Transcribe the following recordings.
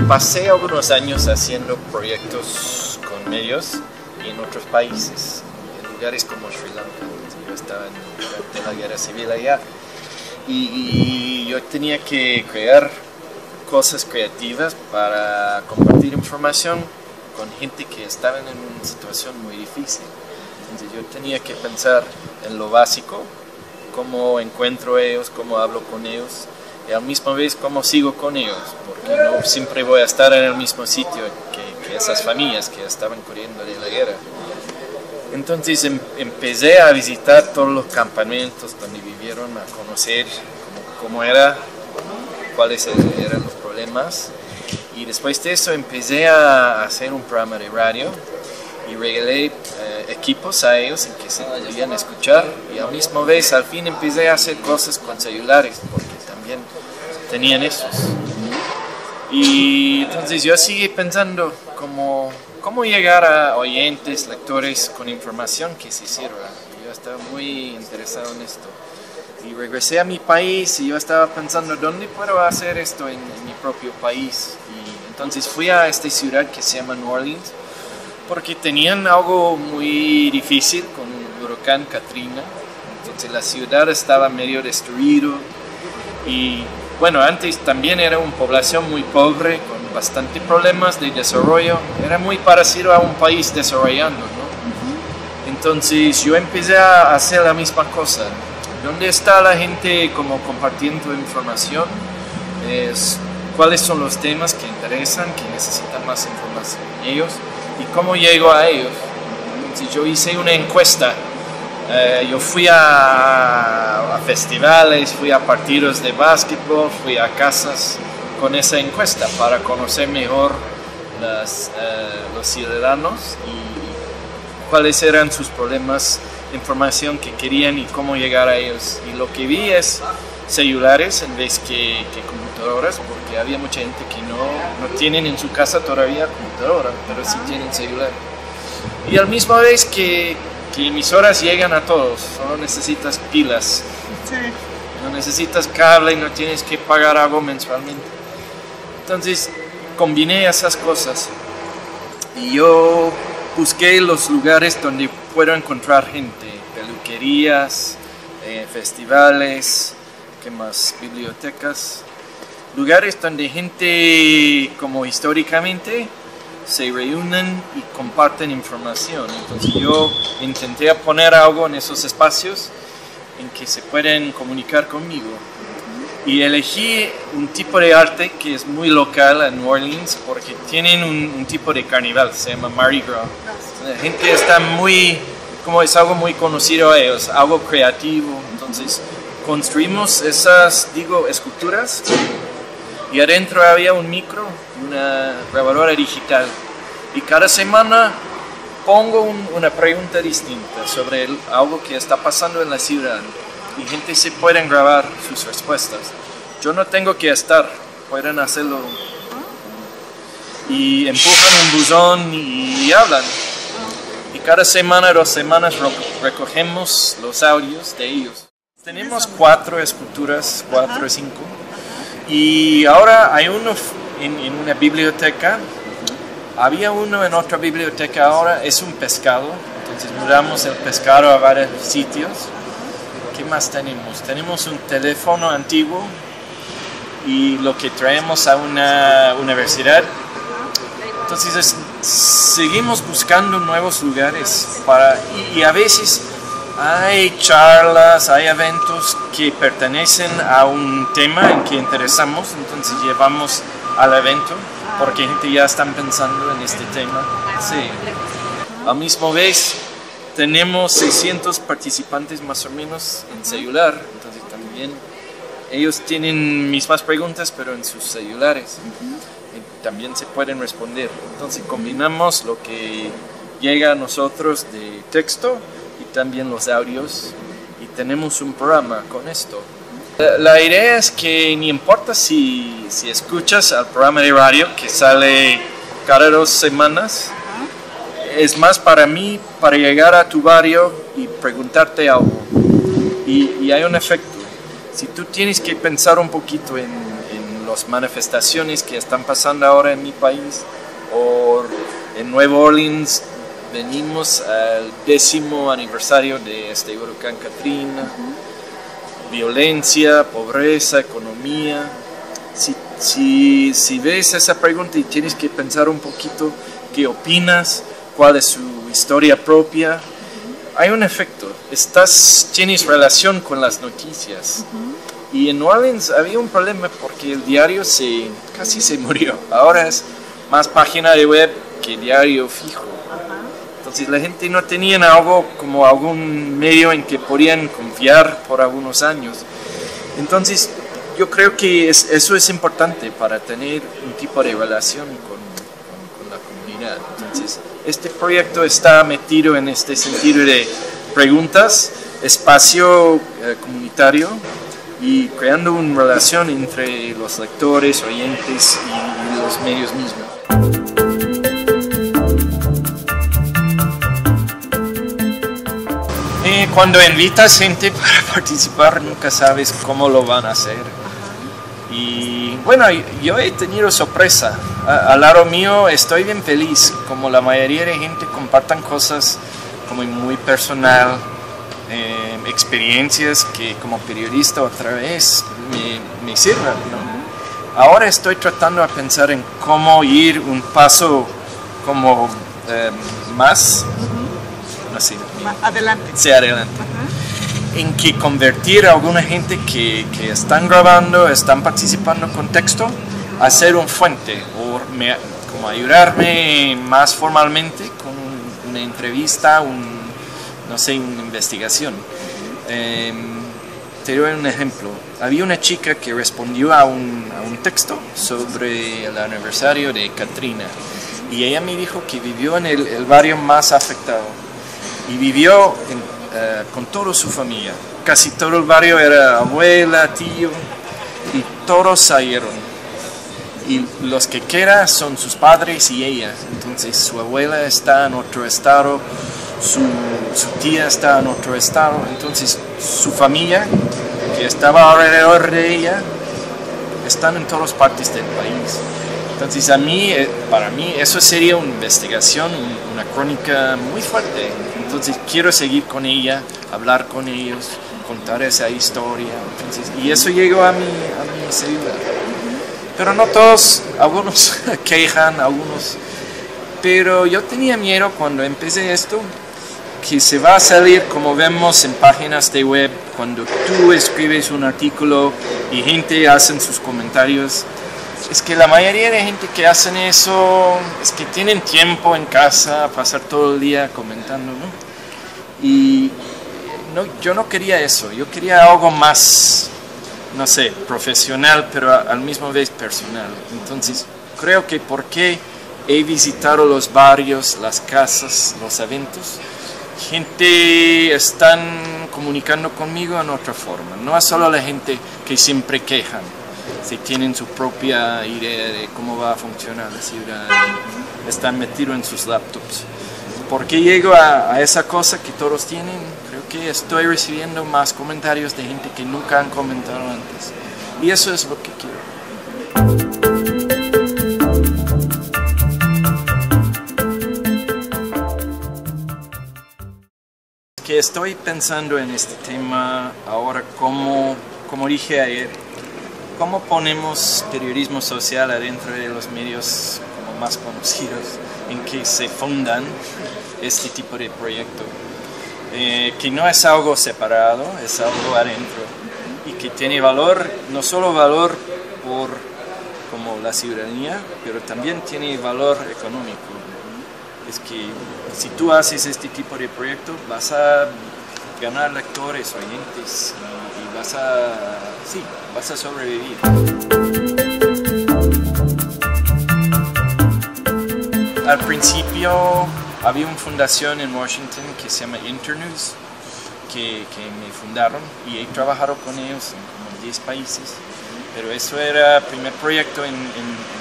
Pasé algunos años haciendo proyectos con medios en otros países, en lugares como Sri Lanka. Yo estaba durante la guerra civil allá y yo tenía que crear cosas creativas para compartir información con gente que estaba en una situación muy difícil. Entonces yo tenía que pensar en lo básico, cómo encuentro a ellos, cómo hablo con ellos, y al mismo vez cómo sigo con ellos, porque no siempre voy a estar en el mismo sitio que esas familias que estaban corriendo de la guerra. Entonces empecé a visitar todos los campamentos donde vivieron, a conocer cómo era, cuáles eran los problemas, y después de eso empecé a hacer un programa de radio y regalé equipos a ellos en que se podían escuchar, y al mismo vez al fin empecé a hacer cosas con celulares porque también tenían esos. Y entonces yo seguí pensando cómo llegar a oyentes, lectores con información que se sirva. Yo estaba muy interesado en esto. Y regresé a mi país y yo estaba pensando, ¿dónde puedo hacer esto en mi propio país? Y entonces fui a esta ciudad que se llama New Orleans, porque tenían algo muy difícil con el huracán Katrina. Entonces la ciudad estaba medio destruida y bueno, antes también era una población muy pobre con bastante problemas de desarrollo. Era muy parecido a un país desarrollando, ¿no? Entonces yo empecé a hacer la misma cosa. ¿Dónde está la gente como compartiendo información? ¿Cuáles son los temas que interesan, que necesitan más información ellos? ¿Y cómo llego a ellos? Entonces yo hice una encuesta. Yo fui a festivales, fui a partidos de básquetbol, fui a casas con esa encuesta para conocer mejor los ciudadanos y cuáles eran sus problemas, información que querían y cómo llegar a ellos. Y lo que vi es celulares en vez que computadoras, porque había mucha gente que no tienen en su casa todavía computadora, pero sí tienen celular. Y al mismo vez que emisoras llegan a todos, solo necesitas pilas, sí. No necesitas cable, no tienes que pagar algo mensualmente. Entonces combiné esas cosas y yo busqué los lugares donde puedo encontrar gente, peluquerías, festivales, ¿qué más? Bibliotecas, lugares donde gente como históricamente se reúnen y comparten información. Entonces yo intenté poner algo en esos espacios en que se pueden comunicar conmigo. Y elegí un tipo de arte que es muy local en New Orleans porque tienen un tipo de carnaval, se llama Mardi Gras. La gente está es algo muy conocido a ellos, algo creativo. Entonces construimos esas, esculturas, y adentro había un micro, una grabadora digital, y cada semana pongo una pregunta distinta sobre algo que está pasando en la ciudad, y gente se pueden grabar sus respuestas. Yo no tengo que estar, pueden hacerlo, y empujan un buzón y hablan. Y cada semana, 2 semanas, recogemos los audios de ellos. Tenemos 4 esculturas, 4 o 5. Y ahora hay uno en una biblioteca, había uno en otra biblioteca, ahora es un pescado, entonces mudamos el pescado a varios sitios. ¿Qué más tenemos? Tenemos un teléfono antiguo y lo que traemos a una universidad. Entonces seguimos buscando nuevos lugares y a veces hay charlas, hay eventos que pertenecen a un tema en que interesamos, entonces llevamos al evento porque gente ya está pensando en este tema. Sí. Al mismo vez tenemos 600 participantes más o menos en celular, entonces también ellos tienen mismas preguntas pero en sus celulares. Y también se pueden responder. Entonces combinamos lo que llega a nosotros de texto y también los audios, y tenemos un programa con esto. La idea es que no importa si escuchas al programa de radio que sale cada 2 semanas, es más para mí, para llegar a tu barrio y preguntarte algo. Y hay un efecto. Si tú tienes que pensar un poquito en las manifestaciones que están pasando ahora en mi país, o en Nueva Orleans venimos al 10º aniversario de este huracán Katrina, violencia, pobreza, economía. Si ves esa pregunta y tienes que pensar un poquito qué opinas, cuál es su historia propia, hay un efecto, tienes relación con las noticias. Y en New Orleans había un problema porque el diario casi se murió. Ahora es más página de web que diario fijo. Entonces la gente no tenía algún medio en que podían confiar por algunos años. Entonces yo creo que eso es importante para tener un tipo de relación con la comunidad. Entonces este proyecto está metido en este sentido de preguntas, espacio comunitario, y creando una relación entre los lectores, oyentes y los medios mismos. Cuando invitas gente para participar, nunca sabes cómo lo van a hacer. Y bueno, yo he tenido sorpresa. Al lado mío estoy bien feliz, como la mayoría de gente compartan cosas como muy personal, experiencias que como periodista otra vez me sirven, ¿no? Ahora estoy tratando de pensar en cómo ir un paso como más, no sé, adelante. Sí, adelante. En que convertir a alguna gente que están grabando, están participando con texto, a ser un fuente, o como ayudarme más formalmente con una entrevista, no sé, una investigación. Te doy un ejemplo. Había una chica que respondió a un texto sobre el aniversario de Katrina, y ella me dijo que vivió en el barrio más afectado y vivió con toda su familia. Casi todo el barrio era abuela, tío, y todos salieron. Y los que quedan son sus padres y ella. Entonces su abuela está en otro estado, su tía está en otro estado. Entonces su familia, que estaba alrededor de ella, están en todas partes del país. Entonces para mí eso sería una investigación, una crónica muy fuerte. Entonces quiero seguir con ella, hablar con ellos, contar esa historia. Entonces, y eso llegó a mi celular. Pero no todos, algunos quejan, algunos. Pero yo tenía miedo cuando empecé esto, que se va a salir como vemos en páginas de web, cuando tú escribes un artículo y gente hace sus comentarios. Es que la mayoría de gente que hacen eso es que tienen tiempo en casa, pasar todo el día comentando, ¿no? Y yo no quería eso, yo quería algo más, no sé, profesional, pero al mismo vez personal. Entonces creo que porque he visitado los barrios, las casas, los eventos, gente están comunicando conmigo en otra forma. No es solo la gente que siempre quejan, si tienen su propia idea de cómo va a funcionar la ciudad, están metidos en sus laptops. ¿Por qué llego a esa cosa que todos tienen? Creo que estoy recibiendo más comentarios de gente que nunca han comentado antes. Y eso es lo que quiero. Que estoy pensando en este tema ahora, como dije ayer, cómo ponemos periodismo social adentro de los medios como más conocidos en que se fundan este tipo de proyecto, que no es algo separado, es algo adentro y que tiene valor, no solo valor por como la ciudadanía, pero también tiene valor económico. Es que si tú haces este tipo de proyecto vas a ganar lectores, oyentes y vas a sobrevivir. Al principio había una fundación en Washington que se llama Internews, que me fundaron y he trabajado con ellos en como 10 países, pero eso era el primer proyecto en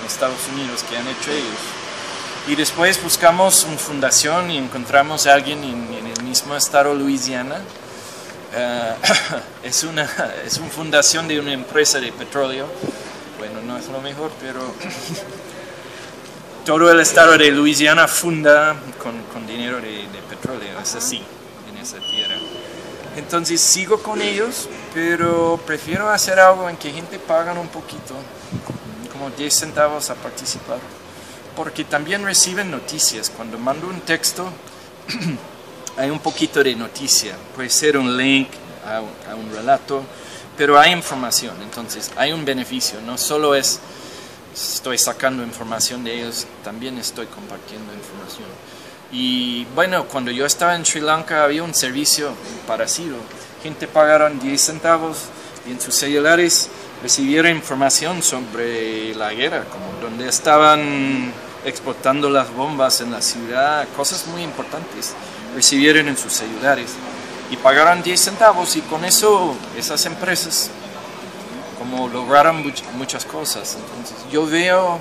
Estados Unidos que han hecho ellos. Y después buscamos una fundación y encontramos a alguien en el mismo estado, Luisiana. Es una fundación de una empresa de petróleo bueno, no es lo mejor, pero todo el estado de Luisiana funda con dinero de petróleo, es así, en esa tierra. Entonces sigo con ellos, pero prefiero hacer algo en que gente pagan un poquito, como 10 centavos a participar, porque también reciben noticias. Cuando mando un texto, hay un poquito de noticia, puede ser un link a un relato, pero hay información, entonces hay un beneficio, no solo estoy sacando información de ellos, también estoy compartiendo información. Y bueno, cuando yo estaba en Sri Lanka había un servicio parecido. Gente pagaron 10 centavos y en sus celulares recibieron información sobre la guerra, como donde estaban explotando las bombas en la ciudad, cosas muy importantes, recibieron en sus celulares. Y pagaron 10 centavos y con eso esas empresas como lograron muchas cosas. Entonces yo veo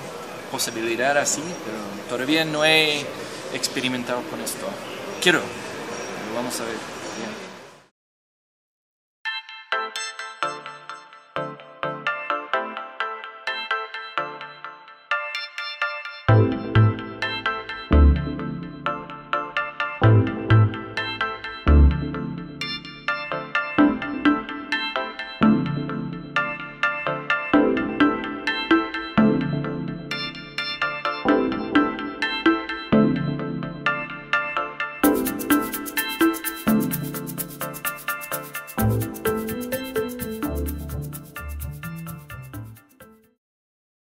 posibilidad así, pero todavía no he experimentado con esto. Quiero, pero vamos a ver.